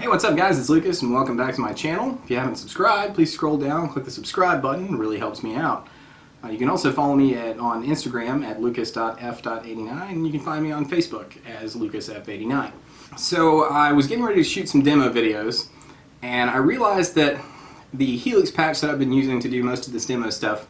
Hey, what's up guys? It's Lucas and welcome back to my channel. If you haven't subscribed, please scroll down, click the subscribe button. It really helps me out. You can also follow me on Instagram at lucas.f.89 and you can find me on Facebook as lucasf89. So I was getting ready to shoot some demo videos and I realized that the Helix patch that I've been using to do most of this demo stuff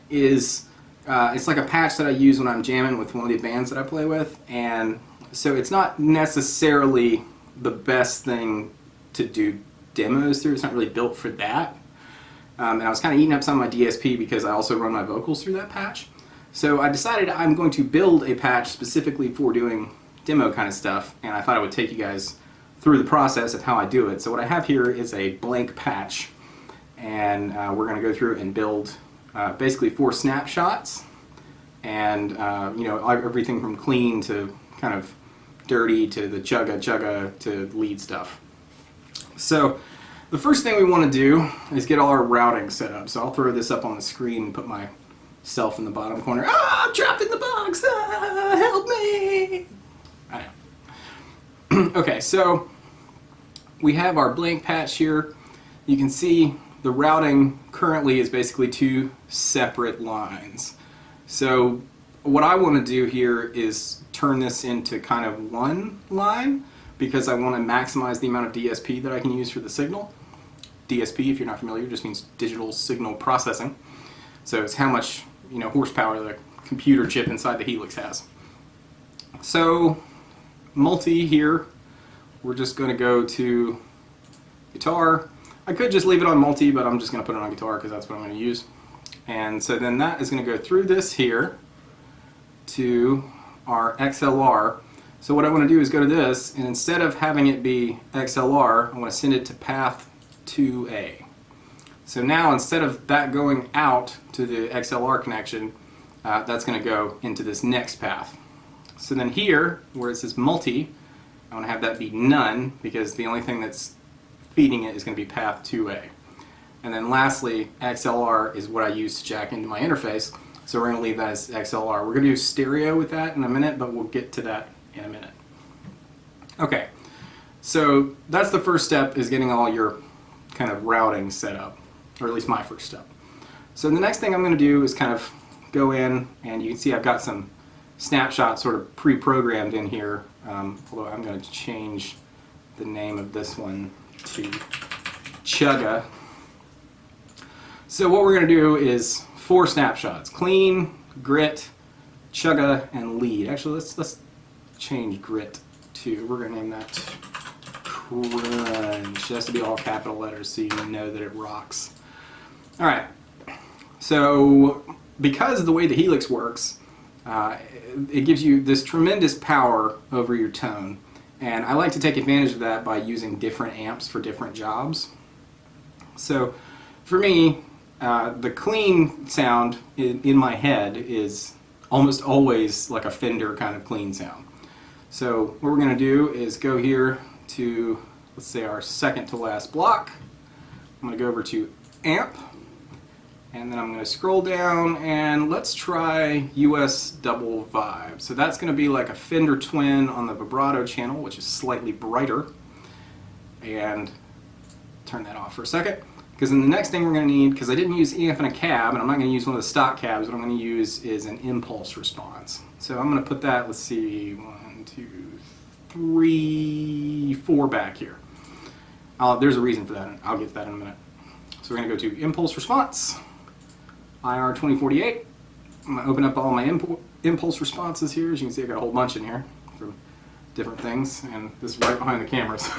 is it's like a patch that I use when I'm jamming with one of the bands that I play with, and so it's not necessarily the best thing to do demos through. It's not really built for that. And I was kind of eating up some of my DSP because I also run my vocals through that patch. So I decided I'm going to build a patch specifically for doing demo kind of stuff, and I thought I would take you guys through the process of how I do it. So what I have here is a blank patch, and we're going to go through and build basically 4 snapshots, and you know, everything from clean to kind of dirty to the chugga to lead stuff. So the first thing we want to do is get all our routing set up. So I'll throw this up on the screen and put myself in the bottom corner. Ah, I'm trapped in the box! Ah, help me! I know. Okay, so we have our blank patch here. You can see the routing currently is basically 2 separate lines. So what I want to do here is turn this into kind of one line because I want to maximize the amount of DSP that I can use for the signal. DSP, if you're not familiar, just means digital signal processing. So it's how much, you know, horsepower the computer chip inside the Helix has. So multi here, we're just going to go to guitar. I could just leave it on multi, but I'm just going to put it on guitar because that's what I'm going to use. And so then that is going to go through this here to our XLR. So what I want to do is go to this, and instead of having it be XLR, I want to send it to path 2A. So now instead of that going out to the XLR connection, that's going to go into this next path. So then here, where it says multi, I want to have that be none because the only thing that's feeding it is going to be path 2A. And then lastly, XLR is what I use to jack into my interface. So we're going to leave that as XLR. We're going to do stereo with that in a minute, but we'll get to that in a minute. Okay, so that's the first step, is getting all your kind of routing set up, or at least my first step. So the next thing I'm going to do is kind of go in, and you can see I've got some snapshots sort of pre-programmed in here, although I'm going to change the name of this one to Chugga. So what we're going to do is 4 snapshots: clean, grit, chugga, and lead. Actually, let's change grit to, we're going to name that crunch. It has to be all capital letters so you know that it rocks. Alright, so because of the way the Helix works, it gives you this tremendous power over your tone, and I like to take advantage of that by using different amps for different jobs. So for me, the clean sound in my head is almost always like a Fender kind of clean sound. So what we're going to do is go here to, let's say, our second to last block. I'm going to go over to amp, and then I'm going to scroll down, and let's try US double vibe. So that's going to be like a Fender Twin on the vibrato channel, which is slightly brighter. And turn that off for a second, because then the next thing we're going to need, because I didn't use amp in a cab, and I'm not going to use one of the stock cabs, what I'm going to use is an impulse response. So I'm going to put that, let's see, 1, 2, 3, 4 back here. There's a reason for that, and I'll get to that in a minute. So we're going to go to impulse response, IR 2048. I'm going to open up all my impulse responses here. As you can see, I got a whole bunch in here from different things, and this is right behind the camera, so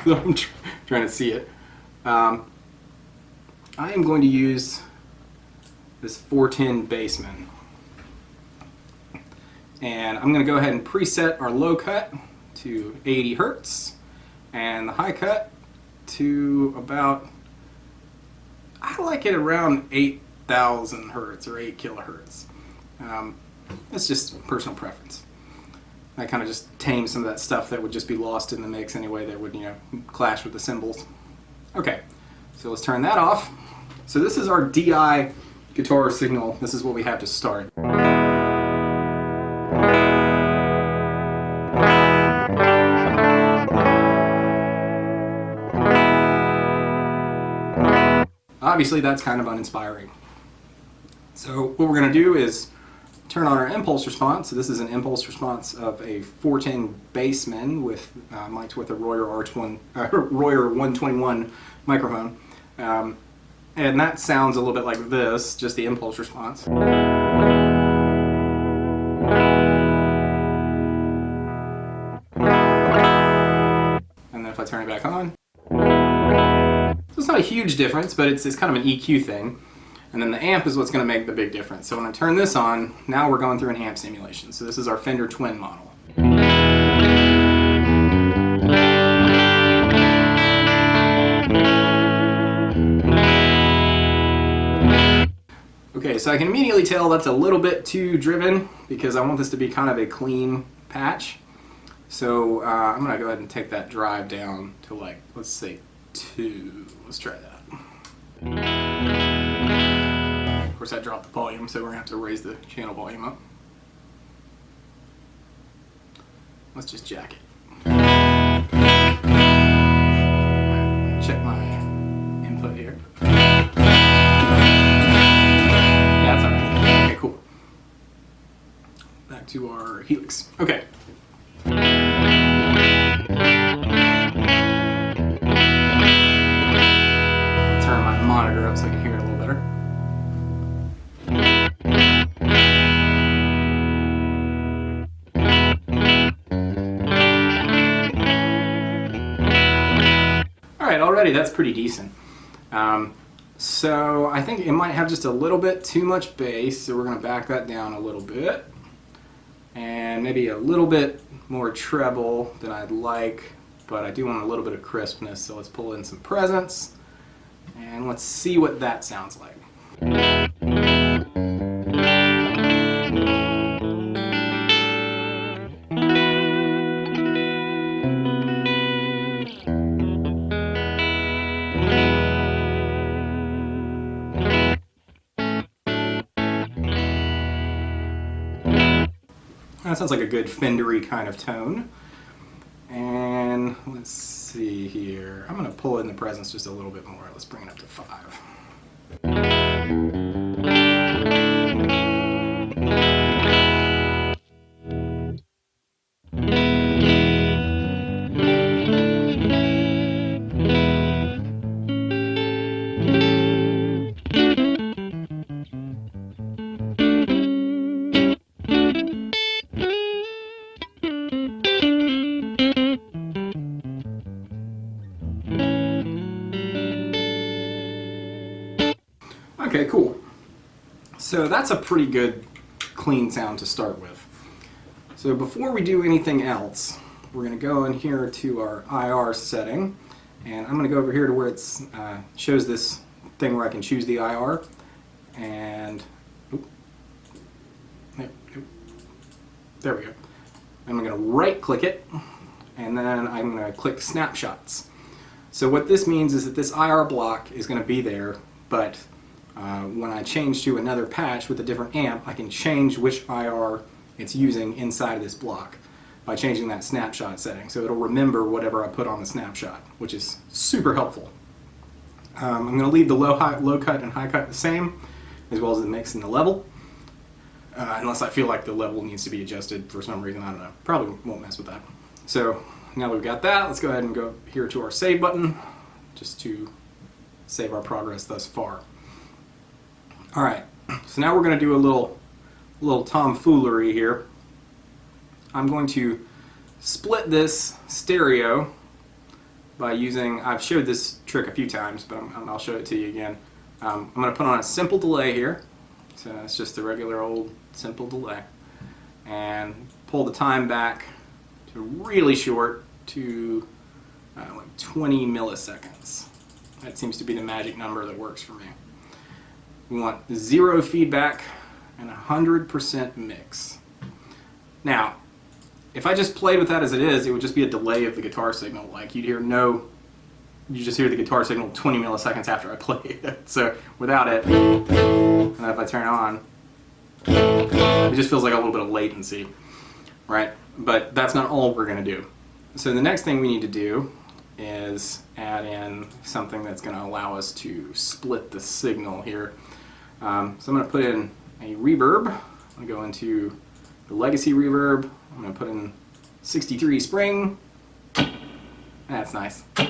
I'm trying to see it. I am going to use this 410 Bassman, and I'm going to go ahead and preset our low cut to 80 Hertz and the high cut to about, I like it around 8,000 Hertz or 8 kilohertz. It's just personal preference. That kind of just tames some of that stuff that would just be lost in the mix anyway, that would, you know, clash with the cymbals. Okay, so let's turn that off. So this is our DI guitar signal. This is what we have to start. Obviously that's kind of uninspiring. So what we're going to do is turn on our impulse response. So this is an impulse response of a 410 Bassman with mic'd with a Royer 121 microphone. And that sounds a little bit like this, just the impulse response. And then if I turn it back on, so it's not a huge difference, but it's kind of an EQ thing. And then the amp is what's going to make the big difference. So when I turn this on, now we're going through an amp simulation. So this is our Fender Twin model. Okay, so I can immediately tell that's a little bit too driven because I want this to be kind of a clean patch. So I'm going to go ahead and take that drive down to, like, let's say 2. Let's try that. Of course I dropped the volume, so we're going to have to raise the channel volume up. Let's just jack it. Check my input here. Yeah, that's alright. Okay, cool. Back to our Helix. Okay. Turn my monitor up so I can hear it a little better. Alright, already that's pretty decent. So I think it might have just a little bit too much bass, so we're going to back that down a little bit. And maybe a little bit more treble than I'd like, but I do want a little bit of crispness, so let's pull in some presence and let's see what that sounds like. That sounds like a good Fendery kind of tone. And let's see here. I'm going to pull in the presence just a little bit more. Let's bring it up to 5. Okay, cool. So that's a pretty good clean sound to start with. So before we do anything else, we're going to go in here to our IR setting, and I'm going to go over here to where it's shows this thing where I can choose the IR, and there we go. I'm going to right click it, and then I'm going to click snapshots. So what this means is that this IR block is going to be there, but when I change to another patch with a different amp, I can change which IR it's using inside of this block by changing that snapshot setting. So it'll remember whatever I put on the snapshot, which is super helpful. I'm going to leave the low cut and high cut the same, as well as the mix and the level, unless I feel like the level needs to be adjusted for some reason. I don't know. Probably won't mess with that. So now we've got that, let's go ahead and go here to our save button, just to save our progress thus far. Alright, so now we're going to do a little tomfoolery here. I'm going to split this stereo by using, I've showed this trick a few times, but I'll show it to you again. I'm going to put on a simple delay here, so it's just a regular old simple delay, and pull the time back to really short to like 20 milliseconds. That seems to be the magic number that works for me. We want 0 feedback and 100% mix. Now, if I just played with that as it is, it would just be a delay of the guitar signal. Like you just hear the guitar signal 20 milliseconds after I play it. So without it, and then if I turn it on, it just feels like a little bit of latency, right? But that's not all we're going to do. So the next thing we need to do is add in something that's going to allow us to split the signal here. So I'm going to put in a reverb. I'm going to go into the legacy reverb. I'm going to put in 63 spring. That's nice. You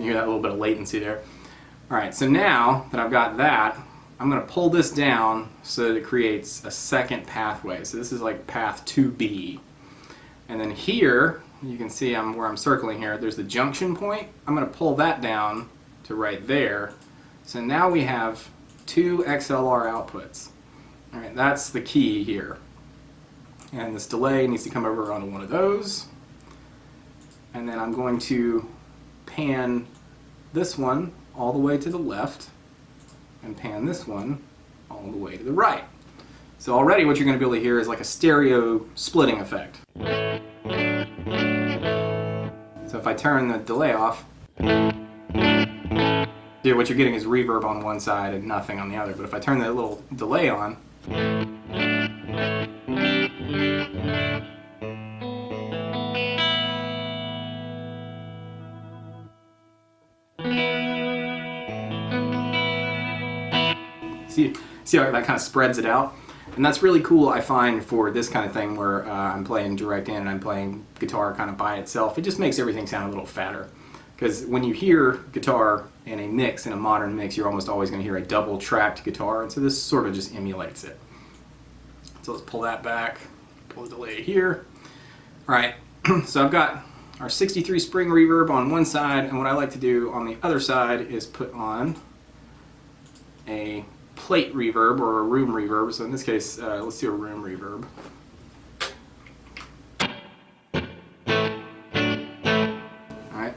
hear that little bit of latency there. Alright, so now that I've got that, I'm going to pull this down so that it creates a second pathway. So this is like path 2B. And then here, you can see where I'm circling here, there's the junction point. I'm going to pull that down to right there. So now we have two XLR outputs. Alright, that's the key here. And this delay needs to come over onto one of those. And then I'm going to pan this one all the way to the left and pan this one all the way to the right. So already what you're going to be able to hear is like a stereo splitting effect. So if I turn the delay off, here what you're getting is reverb on one side and nothing on the other. But if I turn that little delay on, see how that kind of spreads it out? And that's really cool, I find, for this kind of thing where I'm playing direct in and I'm playing guitar kind of by itself. It just makes everything sound a little fatter. Because when you hear guitar in a mix, in a modern mix, you're almost always going to hear a double-tracked guitar, and so this sort of just emulates it. So let's pull that back, pull the delay here. Alright, so I've got our 63 spring reverb on one side, and what I like to do on the other side is put on a plate reverb or a room reverb. So in this case, let's do a room reverb. Alright,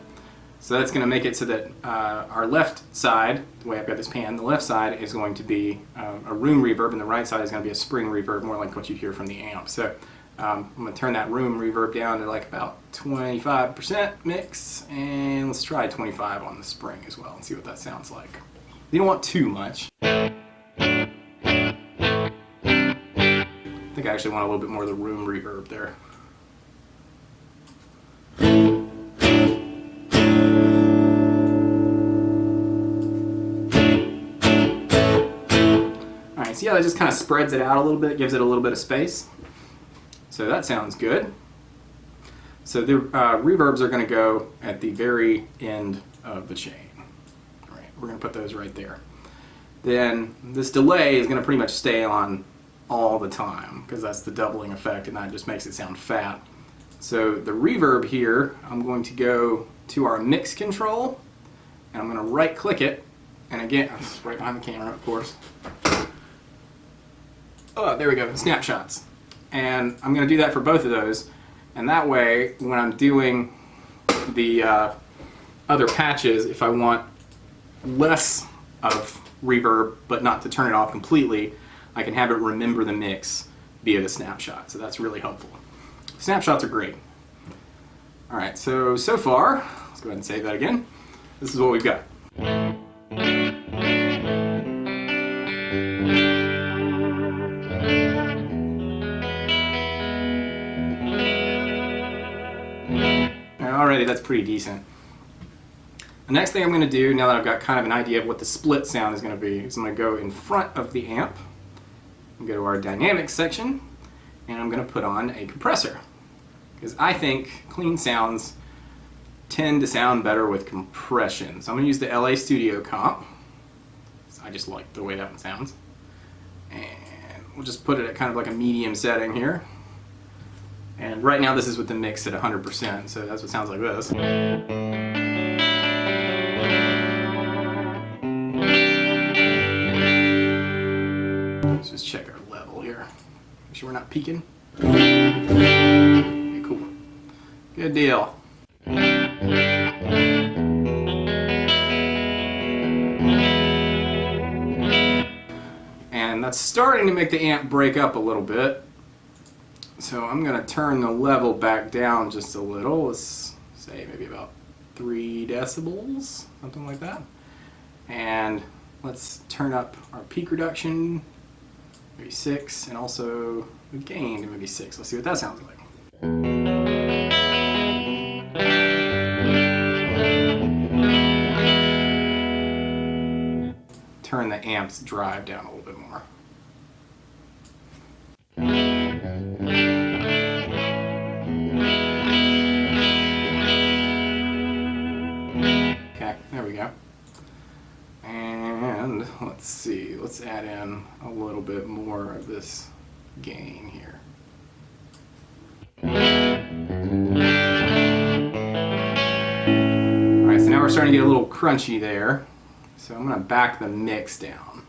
so that's going to make it so that our left side, the way I've got this pan, the left side is going to be a room reverb and the right side is going to be a spring reverb, more like what you'd hear from the amp. So I'm going to turn that room reverb down to like about 25% mix, and let's try 25 on the spring as well and see what that sounds like. You don't want too much. I think I actually want a little bit more of the room reverb there. Alright, see how that just kind of spreads it out a little bit, gives it a little bit of space? So that sounds good. So the reverbs are going to go at the very end of the chain. Alright, we're going to put those right there. Then this delay is going to pretty much stay on all the time because that's the doubling effect and that just makes it sound fat. So the reverb here, I'm going to go to our mix control and I'm going to right click it, and again, it's right behind the camera of course. Oh, there we go, snapshots. And I'm going to do that for both of those, and that way when I'm doing the other patches, if I want less of reverb but not to turn it off completely, I can have it remember the mix via the snapshot. So that's really helpful. Snapshots are great. Alright, so far, let's go ahead and save that again. This is what we've got. Alrighty, that's pretty decent. The next thing I'm going to do, now that I've got kind of an idea of what the split sound is going to be, is I'm going to go in front of the amp and go to our dynamics section, and I'm going to put on a compressor. Because I think clean sounds tend to sound better with compression. So I'm going to use the LA Studio comp. I just like the way that one sounds. And we'll just put it at kind of like a medium setting here. And right now this is with the mix at 100%, so that's what it sounds like this. Let's just check our level here. Make sure we're not peaking. Okay, cool. Good deal. And that's starting to make the amp break up a little bit. So I'm going to turn the level back down just a little. Let's say maybe about 3 decibels, something like that. And let's turn up our peak reduction maybe 6, and also the gain to maybe 6. Let's see what that sounds like. Turn the amp's drive down a little bit more. Okay, there we go. And let's see, let's add in a little bit more of this gain here. Alright, so now we're starting to get a little crunchy there. So I'm going to back the mix down.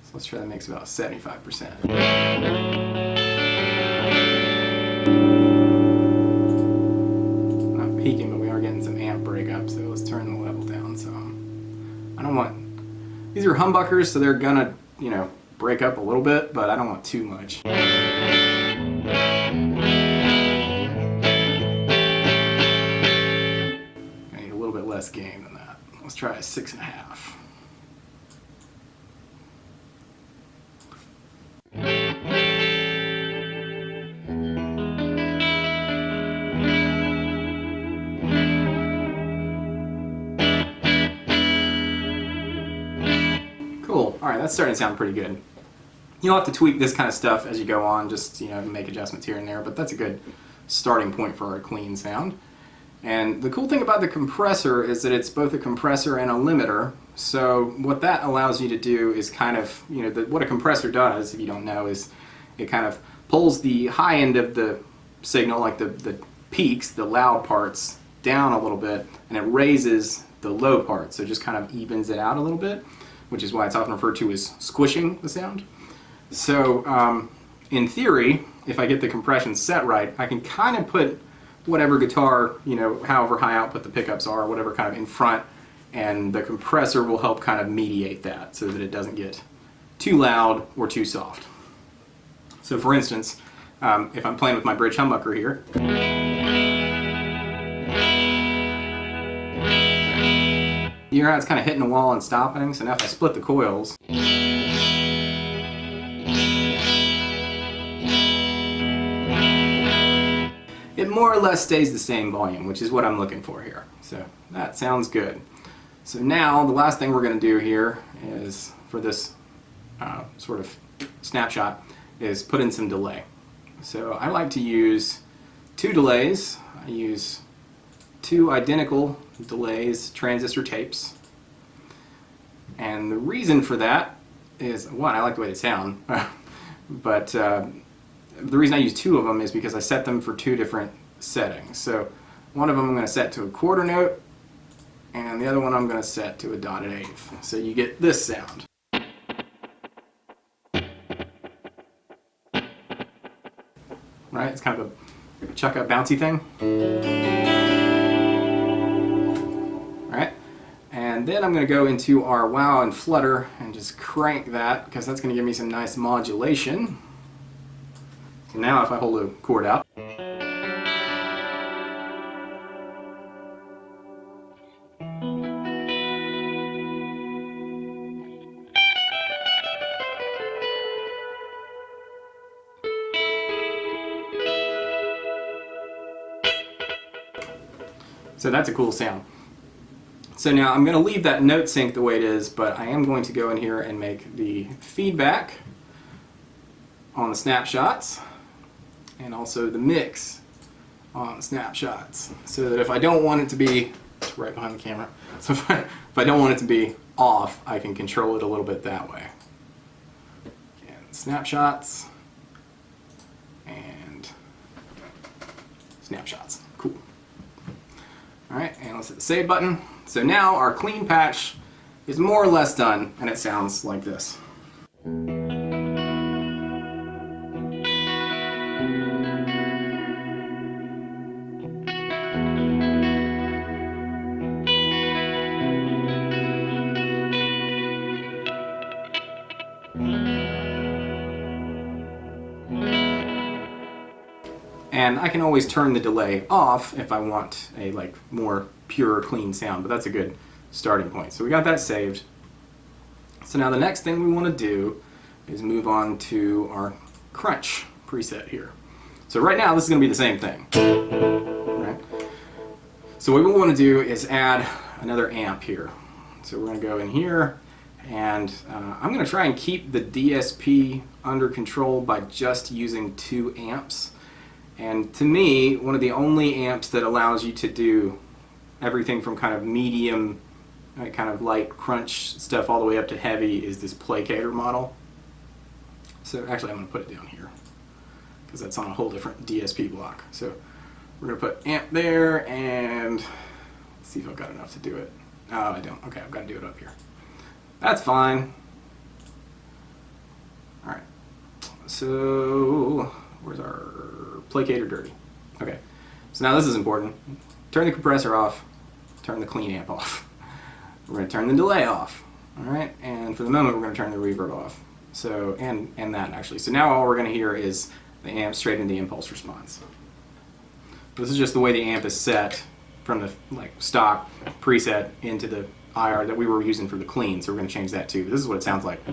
So let's try the mix about 75%. Not peaking, but we are getting some amp breakup, so let's turn the level down some. I don't want, these are humbuckers, so they're gonna, you know, break up a little bit, but I don't want too much. I need a little bit less gain than that. Let's try a 6.5. Cool. All right, that's starting to sound pretty good. You'll have to tweak this kind of stuff as you go on, just, you know, make adjustments here and there, but that's a good starting point for our clean sound. And the cool thing about the compressor is that it's both a compressor and a limiter. So what that allows you to do is kind of, you know, what a compressor does, if you don't know, is it kind of pulls the high end of the signal, like the peaks, the loud parts, down a little bit, and it raises the low parts. So it just kind of evens it out a little bit, which is why it's often referred to as squishing the sound. So in theory, if I get the compression set right, I can kind of put whatever guitar, you know, however high output the pickups are, whatever kind of in front, and the compressor will help kind of mediate that so that it doesn't get too loud or too soft. So for instance, if I'm playing with my bridge humbucker here, you hear how it's kind of hitting the wall and stopping? So now if I split the coils, it more or less stays the same volume, which is what I'm looking for here. So that sounds good. So now the last thing we're going to do here is, for this sort of snapshot, is put in some delay. So I like to use 2 delays. I use 2 identical delays, transistor tapes. And the reason for that is, one, I like the way they sound, but the reason I use 2 of them is because I set them for 2 different settings. So one of them I'm going to set to a quarter note, and the other one I'm going to set to a dotted eighth. So you get this sound. Right? It's kind of a chuck-up bouncy thing. Alright, and then I'm going to go into our wow and flutter and just crank that, because that's going to give me some nice modulation. So now if I hold a chord out, so that's a cool sound. So now I'm going to leave that note sync the way it is, but I am going to go in here and make the feedback on the snapshots, and also the mix on the snapshots, so that if I don't want it to be, it's right behind the camera, so if I don't want it to be off, I can control it a little bit that way. And snapshots, and snapshots. Cool. Alright, and let's hit the save button. So now our clean patch is more or less done, and it sounds like this. And I can always turn the delay off if I want a more pure, clean sound, but that's a good starting point. So we got that saved. So now the next thing we want to do is move on to our crunch preset here. So right now this is going to be the same thing. Right? So what we want to do is add another amp here. So we're going to go in here, and I'm going to try and keep the DSP under control by just using 2 amps. And to me, one of the only amps that allows you to do everything from kind of medium, kind of light crunch stuff all the way up to heavy is this placator model. So actually I'm going to put it down here because that's on a whole different DSP block. So we're going to put amp there, and let's see if I've got enough to do it. Oh, I don't. Okay, I've got to do it up here. That's fine. All right. So where's our placator dirty? Okay. So now this is important. Turn the compressor off. Turn the clean amp off. We're going to turn the delay off. All right. And for the moment, we're going to turn the reverb off. So and that actually. So now all we're going to hear is the amp straight into the impulse response. This is just the way the amp is set from the stock preset into the IR that we were using for the clean. So we're going to change that too. This is what it sounds like.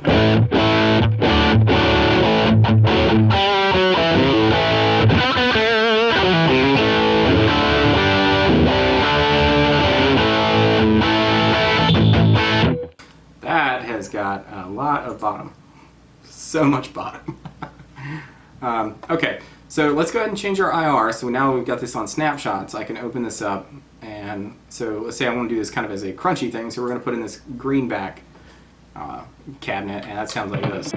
That has got a lot of bottom. So much bottom. Okay, so let's go ahead and change our IR. So now we've got this on snapshots. I can open this up, and so let's say I want to do this kind of as a crunchy thing. So we're going to put in this greenback cabinet, and that sounds like this.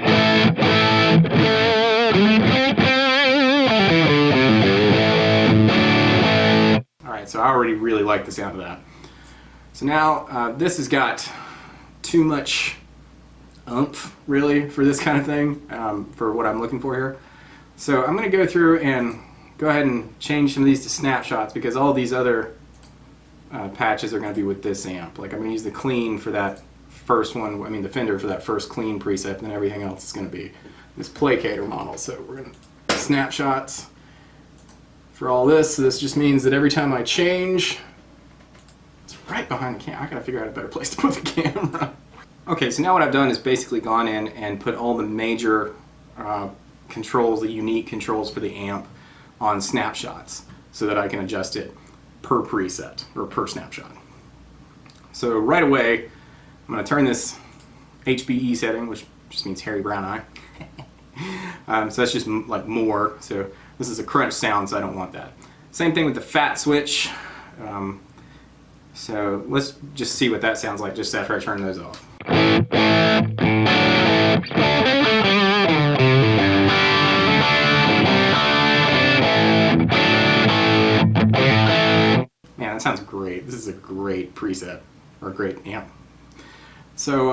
All right, so I already really like the sound of that. So now this has got too much oomph, really, for this kind of thing, for what I'm looking for here. So I'm going to go through and go ahead and change some of these to snapshots, because all these other patches are going to be with this amp. Like I'm going to use the clean for that first one, I mean the Fender for that first clean preset, and then everything else is going to be this placator model. So we're going to snapshots for all this. So this just means that every time I change, it's right behind the camera. I got to figure out a better place to put the camera. Okay, so now what I've done is basically gone in and put all the major controls, the unique controls for the amp on snapshots so that I can adjust it per preset or per snapshot. So right away, I'm going to turn this HBE setting, which just means hairy brown eye. So that's just like more. So this is a crunch sound, so I don't want that. Same thing with the fat switch. So let's just see what that sounds like just after I turn those off. Man, that sounds great. This is a great preset, or a great amp. So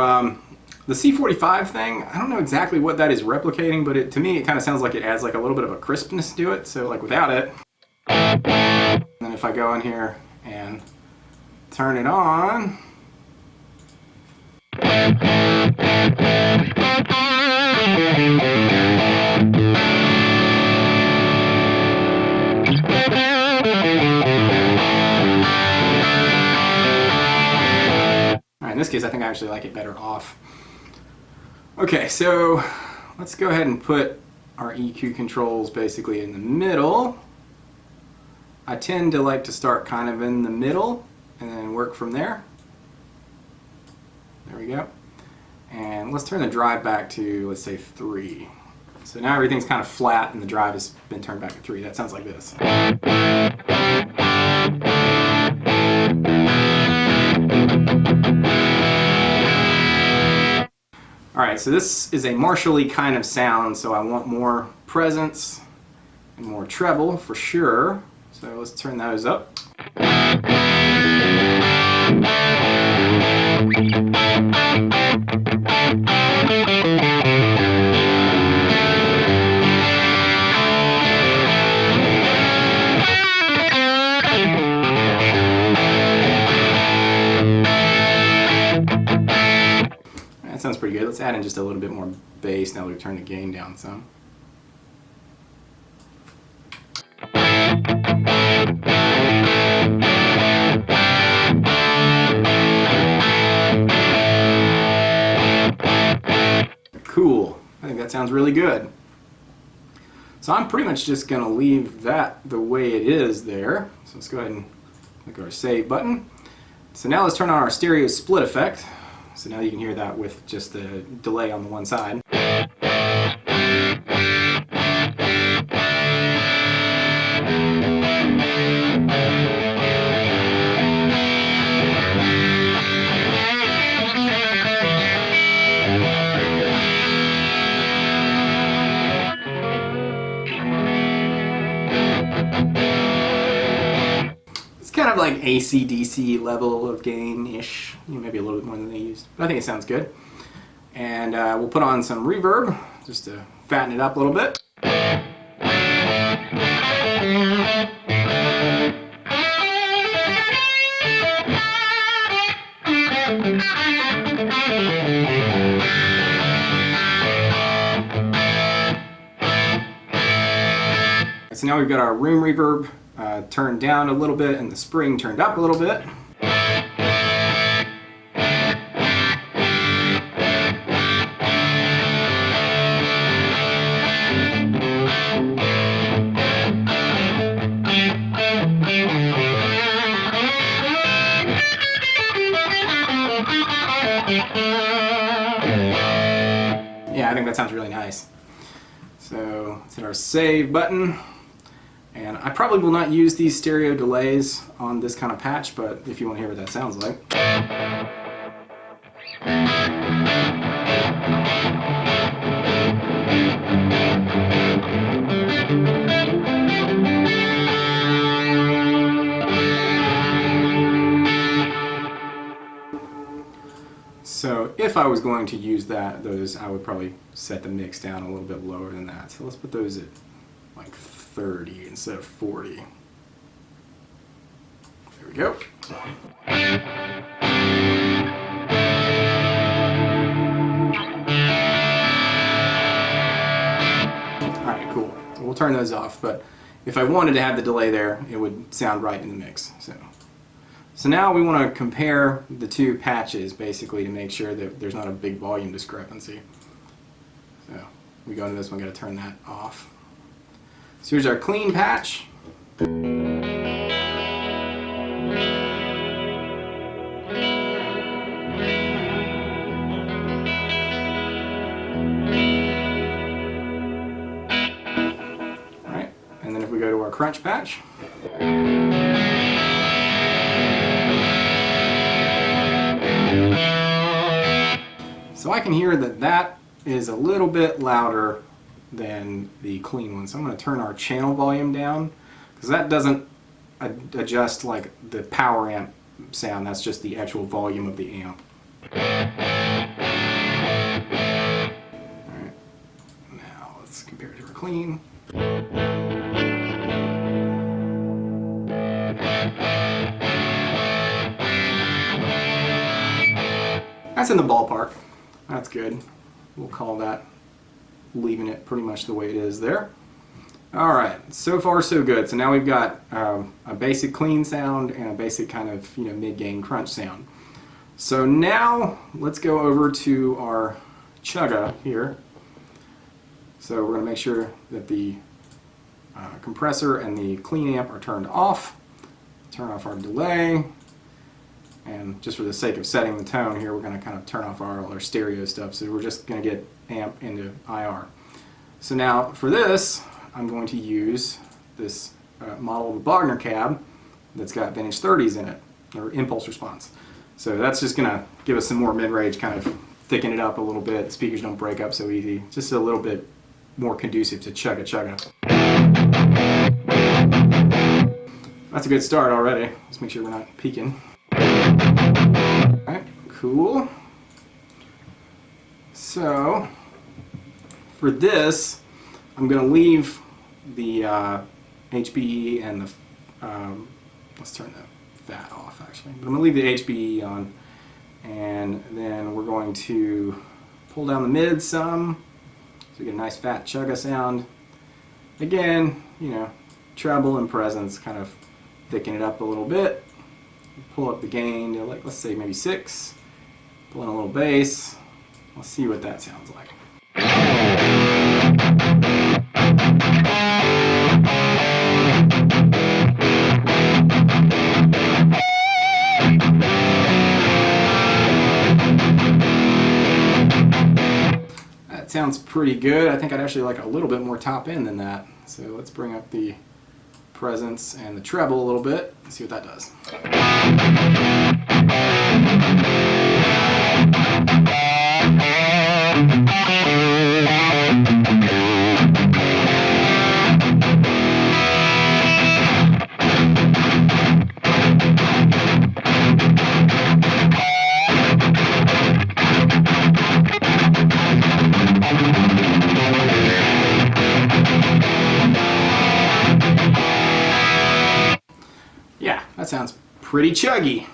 the C45 thing, I don't know exactly what that is replicating, but to me it kind of sounds like it adds like a little bit of a crispness to it. So like without it, and then if I go in here and turn it on, in this case, I think I actually like it better off. Okay, so let's go ahead and put our EQ controls basically in the middle. I tend to like to start kind of in the middle and then work from there. There we go. And let's turn the drive back to, let's say, 3. So now everything's kind of flat and the drive has been turned back to 3. That sounds like this. Alright, so this is a Marshall-y kind of sound, so I want more presence and more treble for sure. So let's turn those up. That sounds pretty good. Let's add in just a little bit more bass now that we've turned the gain down some. Cool. I think that sounds really good. So I'm pretty much just going to leave that the way it is there. So let's go ahead and click our save button. So now let's turn on our stereo split effect. So now you can hear that with just the delay on the one side. Kind of like AC/DC level of gain-ish, maybe a little bit more than they used, but I think it sounds good. And we'll put on some reverb just to fatten it up a little bit. So now we've got our room reverb turned down a little bit and the spring turned up a little bit. Yeah, I think that sounds really nice. So let's hit our save button. And I probably will not use these stereo delays on this kind of patch, but if you want to hear what that sounds like. So if I was going to use those, I would probably set the mix down a little bit lower than that. So let's put those at like 30 instead of 40. There we go. Alright, cool. So we'll turn those off, but if I wanted to have the delay there, it would sound right in the mix. So now we want to compare the two patches basically to make sure that there's not a big volume discrepancy. So we go into this one, got to turn that off. So here's our clean patch. Alright, and then if we go to our crunch patch. So I can hear that is a little bit louder than the clean one. So I'm going to turn our channel volume down because that doesn't adjust like the power amp sound. That's just the actual volume of the amp. Alright, now let's compare it to our clean. That's in the ballpark. That's good. We'll call that leaving it pretty much the way it is there. Alright, so far so good. So now we've got a basic clean sound and a basic kind of mid-gain crunch sound. So now let's go over to our chugga here. So we're going to make sure that the compressor and the clean amp are turned off. Turn off our delay. And just for the sake of setting the tone here, we're going to kind of turn off all our stereo stuff. So we're just going to get amp into IR. So now for this, I'm going to use this model of a Wagner cab that's got vintage 30s in it, or impulse response. So that's just going to give us some more mid-range, kind of thicken it up a little bit. The speakers don't break up so easy. Just a little bit more conducive to chugga chugga. That's a good start already. Let's make sure we're not peaking. Alright, cool. So, for this, I'm going to leave the HBE and the, let's turn the fat off actually, but I'm going to leave the HBE on, and then we're going to pull down the mid some, so we get a nice fat chugga sound. Again, treble and presence, kind of thicken it up a little bit. Pull up the gain to let's say maybe 6. Pull in a little bass. Let's see what that sounds like. pretty good. I think I'd actually like a little bit more top end than that. So let's bring up the presence and the treble a little bit and see what that does. Yeah, that sounds pretty chuggy.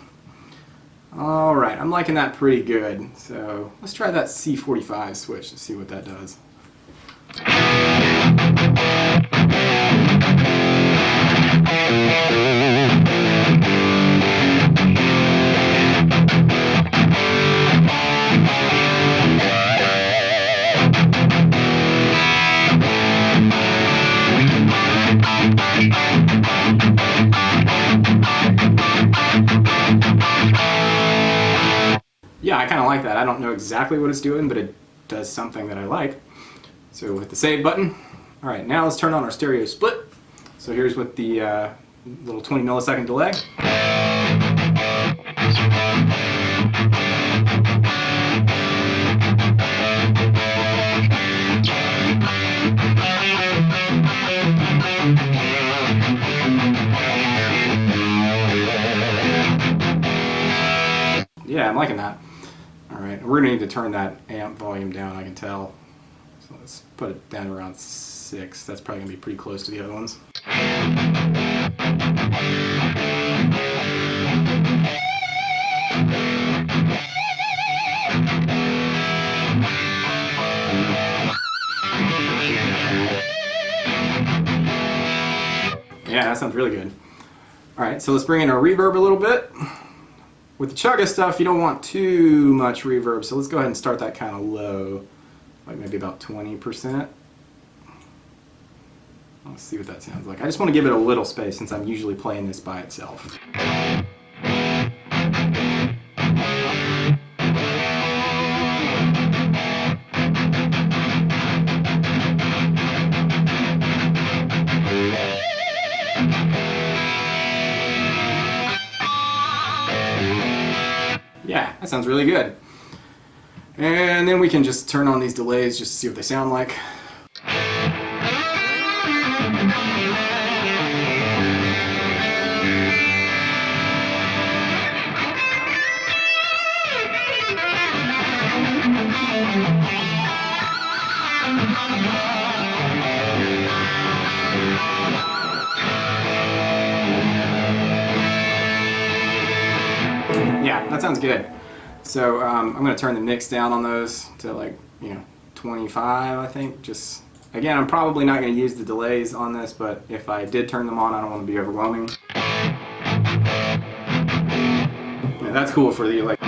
All right, I'm liking that pretty good. So let's try that C45 switch to see what that does. Yeah, I kind of like that. I don't know exactly what it's doing, but it does something that I like. So hit the save button. All right, now let's turn on our stereo split. So here's with the little 20 millisecond delay. Yeah, I'm liking that. All right, we're gonna need to turn that amp volume down, I can tell. So let's put it down to around 6. That's probably gonna be pretty close to the other ones. Yeah, that sounds really good. All right, so let's bring in our reverb a little bit. With the chugga stuff, you don't want too much reverb, so let's go ahead and start that kind of low, like maybe about 20%. Let's see what that sounds like. I just want to give it a little space since I'm usually playing this by itself. Yeah, that sounds really good. And then we can just turn on these delays just to see what they sound like. Yeah, that sounds good. So I'm going to turn the mix down on those to like, 25, I think. Just, again, I'm probably not going to use the delays on this, but if I did turn them on, I don't want to be overwhelming. Yeah, that's cool for the like.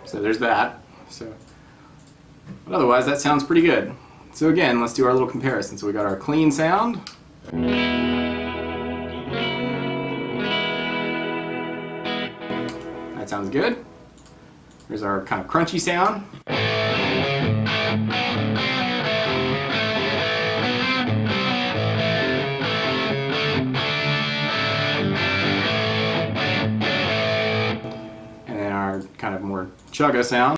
So there's that. But otherwise, that sounds pretty good. So again, let's do our little comparison. So we got our clean sound. That sounds good. Here's our kind of crunchy sound. And then our kind of more chugga sound.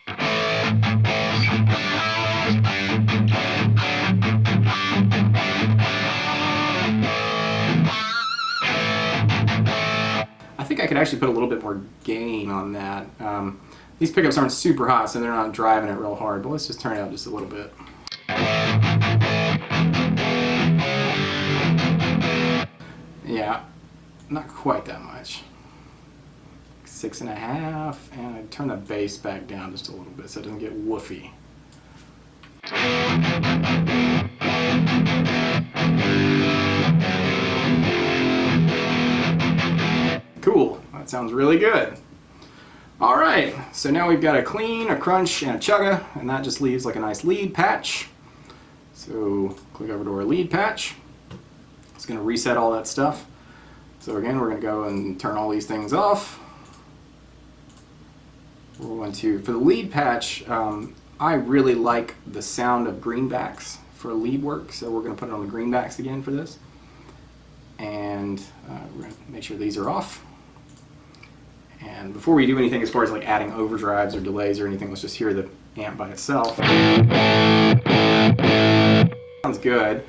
I think I could actually put a little bit more gain on that. These pickups aren't super hot, so they're not driving it real hard, but let's just turn it up just a little bit. Yeah, not quite that much. 6.5, and I turn the bass back down just a little bit so it doesn't get woofy. Cool, that sounds really good. All right, so now we've got a clean, a crunch, and a chugga, and that just leaves like a nice lead patch. So click over to our lead patch. It's going to reset all that stuff. So again, we're going to go and turn all these things off. We're going to, for the lead patch, I really like the sound of greenbacks for lead work, so we're going to put it on the greenbacks again for this. And we're going to make sure these are off. And before we do anything as far as like adding overdrives or delays or anything, let's just hear the amp by itself. Sounds good.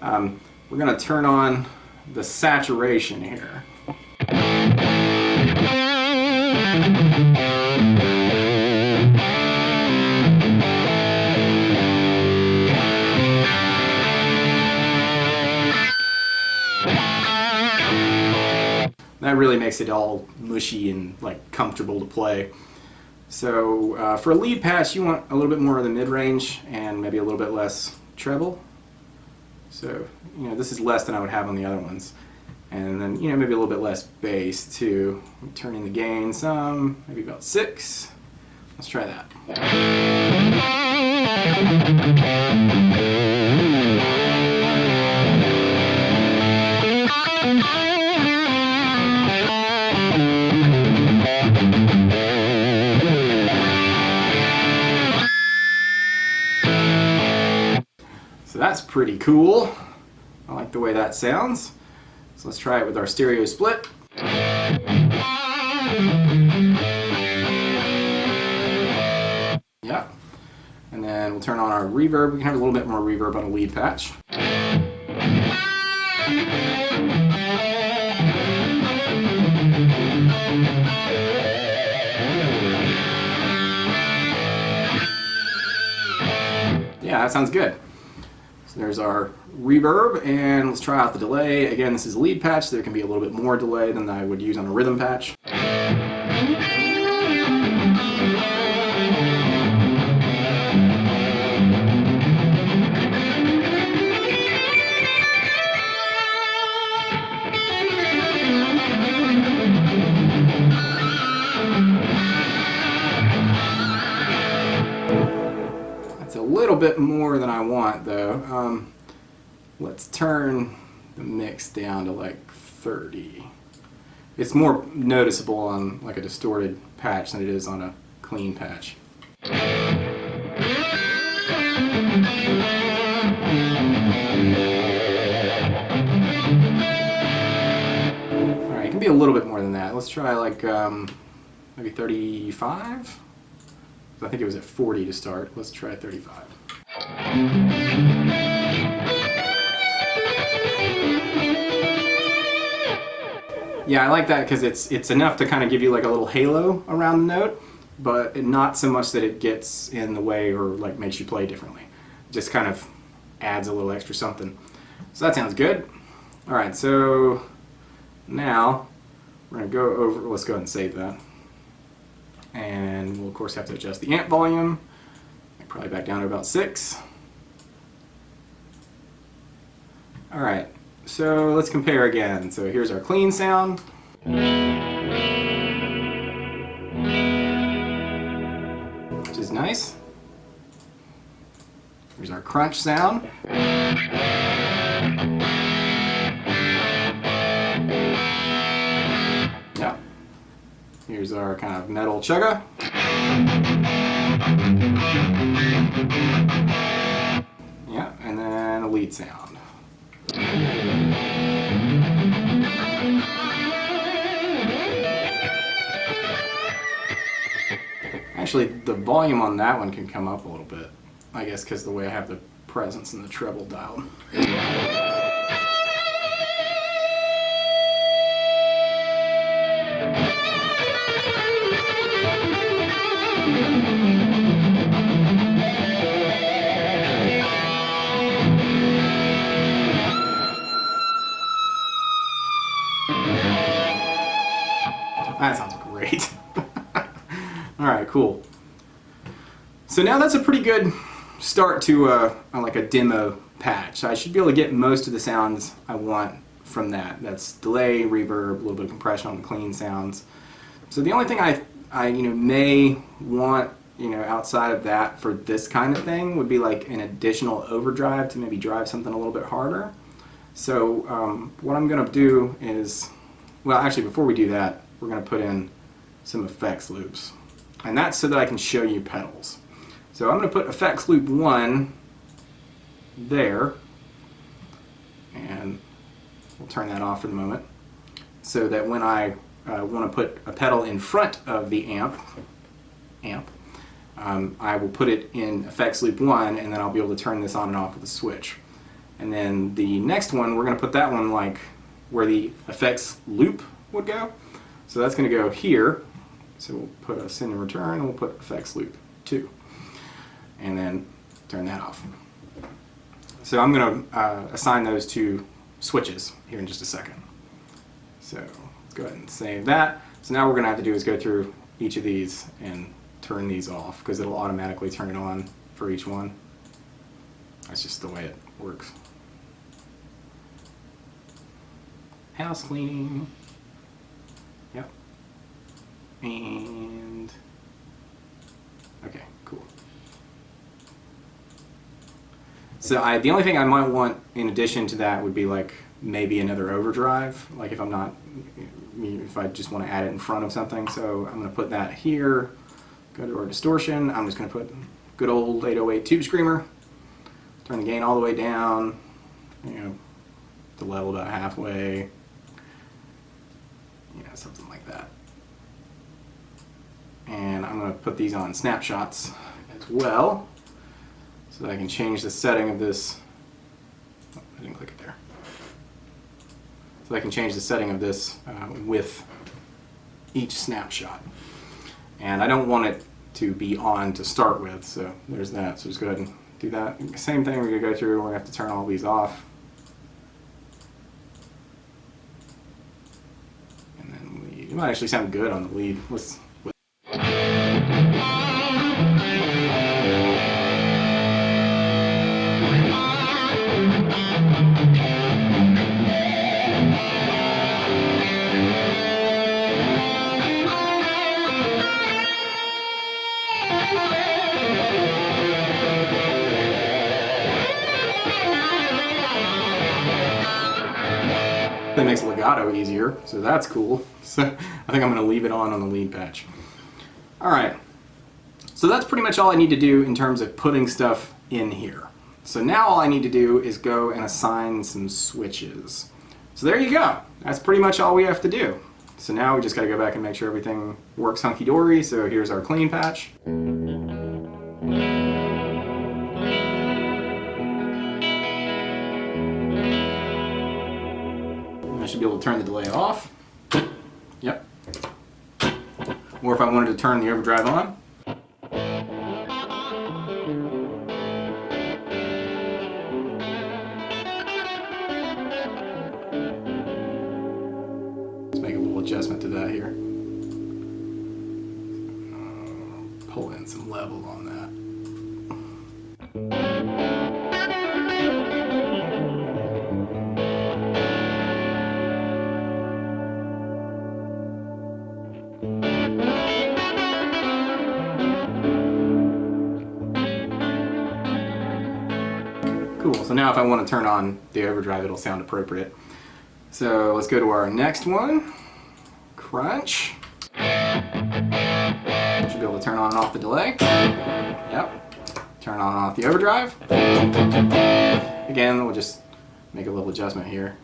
We're going to turn on the saturation here. That really makes it all mushy and like comfortable to play. So for a lead patch, you want a little bit more of the mid-range and maybe a little bit less treble. So, you know, this is less than I would have on the other ones. And then, you know, maybe a little bit less bass too. Turning the gain some, maybe about 6. Let's try that. So that's pretty cool. I like the way that sounds. So let's try it with our stereo split. Yeah. And then we'll turn on our reverb. We can have a little bit more reverb on a lead patch. Yeah, that sounds good. So there's our reverb, and let's try out the delay. Again, this is a lead patch, so there can be a little bit more delay than I would use on a rhythm patch. That's a little bit more than I want though. Let's turn the mix down to like 30. It's more noticeable on like a distorted patch than it is on a clean patch. Alright, it can be a little bit more than that. Let's try like maybe 35? I think it was at 40 to start. Let's try 35. Yeah, I like that because it's enough to kind of give you like a little halo around the note, but not so much that it gets in the way or like makes you play differently. It just kind of adds a little extra something. So that sounds good. All right, so now we're gonna go over. Let's go ahead and save that, and we'll of course have to adjust the amp volume. Probably back down to about 6. All right. So let's compare again. So here's our clean sound. Which is nice. Here's our crunch sound. Yeah. Here's our kind of metal chugga. Yeah, and then a lead sound. Actually, the volume on that one can come up a little bit, I guess because the way I have the presence and the treble dialed. That sounds great. Alright, cool. So now that's a pretty good start to like a demo patch. I should be able to get most of the sounds I want from that. That's delay, reverb, a little bit of compression on the clean sounds. So the only thing I may want you know, outside of that for this kind of thing would be like an additional overdrive to maybe drive something a little bit harder. So what I'm going to do is, well, actually before we do that, we're going to put in some effects loops. And that's so that I can show you pedals. So I'm going to put effects loop 1 there, and we'll turn that off for the moment, so that when I want to put a pedal in front of the amp, I will put it in effects loop 1, and then I'll be able to turn this on and off with a switch. And then the next one, we're going to put that one like where the effects loop would go. So that's going to go here. So we'll put a send and return, and we'll put effects loop 2. And then turn that off. So I'm going to assign those to switches here in just a second. So let's go ahead and save that. So now what we're going to have to do is go through each of these and turn these off, because it'll automatically turn it on for each one. That's just the way it works. House cleaning. Yep. And okay, cool. So the only thing I might want in addition to that would be like maybe another overdrive, like if I just want to add it in front of something. So I'm going to put that here, go to our distortion. I'm just going to put good old 808 Tube Screamer, turn the gain all the way down, you know, the level about halfway, you know, something like that. And I'm going to put these on snapshots as well, so that I can change the setting of this. Oh, I didn't click it there. So I can change the setting of this with each snapshot. And I don't want it to be on to start with, so there's that. So just go ahead and do that. Same thing, we're going to go through, we're going to have to turn all these off. And then it might actually sound good on the lead. That makes legato easier, so that's cool. So I think I'm going to leave it on the lead patch. Alright, so that's pretty much all I need to do in terms of putting stuff in here. So now all I need to do is go and assign some switches. So there you go. That's pretty much all we have to do. So now we just got to go back and make sure everything works hunky-dory. So here's our clean patch. I should be able to turn the delay off. Yep. Or if I wanted to turn the overdrive on. Let's make a little adjustment to that here. Pull in some level on that. Cool, so now if I want to turn on the overdrive, it'll sound appropriate. So let's go to our next one, crunch. Should be able to turn on and off the delay. Yep, turn on and off the overdrive. Again, we'll just make a little adjustment here.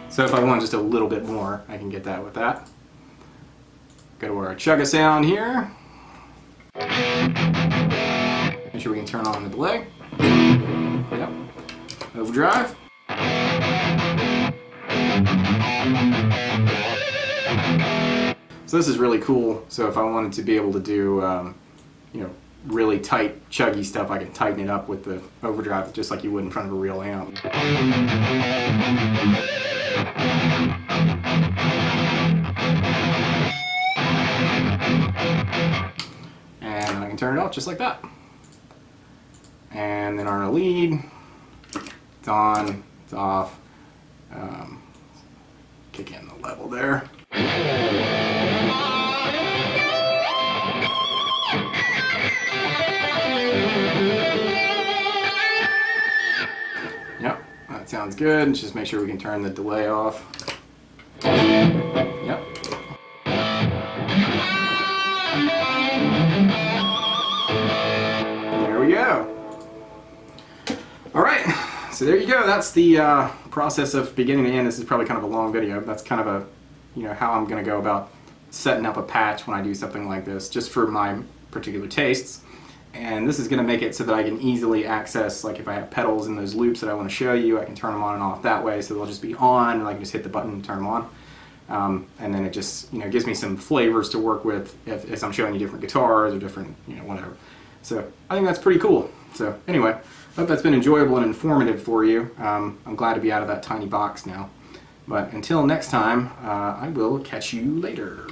So if I want just a little bit more, I can get that with that. Go to our chugga sound here. Make sure we can turn on the delay. Yep. Overdrive. So this is really cool. So if I wanted to be able to do, you know, really tight, chuggy stuff, I can tighten it up with the overdrive just like you would in front of a real amp. can turn it off just like that. And then our lead, it's on, it's off. Kick in the level there. Yep, that sounds good. Just make sure we can turn the delay off. Yep. There we go. All right, so there you go. That's the process of beginning to end. This is probably kind of a long video. That's kind of a, how I'm going to go about setting up a patch when I do something like this, just for my particular tastes. And this is going to make it so that I can easily access, like if I have pedals in those loops that I want to show you, I can turn them on and off that way, so they'll just be on, and I can just hit the button and turn them on. And then it just, gives me some flavors to work with if I'm showing you different guitars or different, whatever. So I think that's pretty cool. So anyway, I hope that's been enjoyable and informative for you. I'm glad to be out of that tiny box now. But until next time, I will catch you later.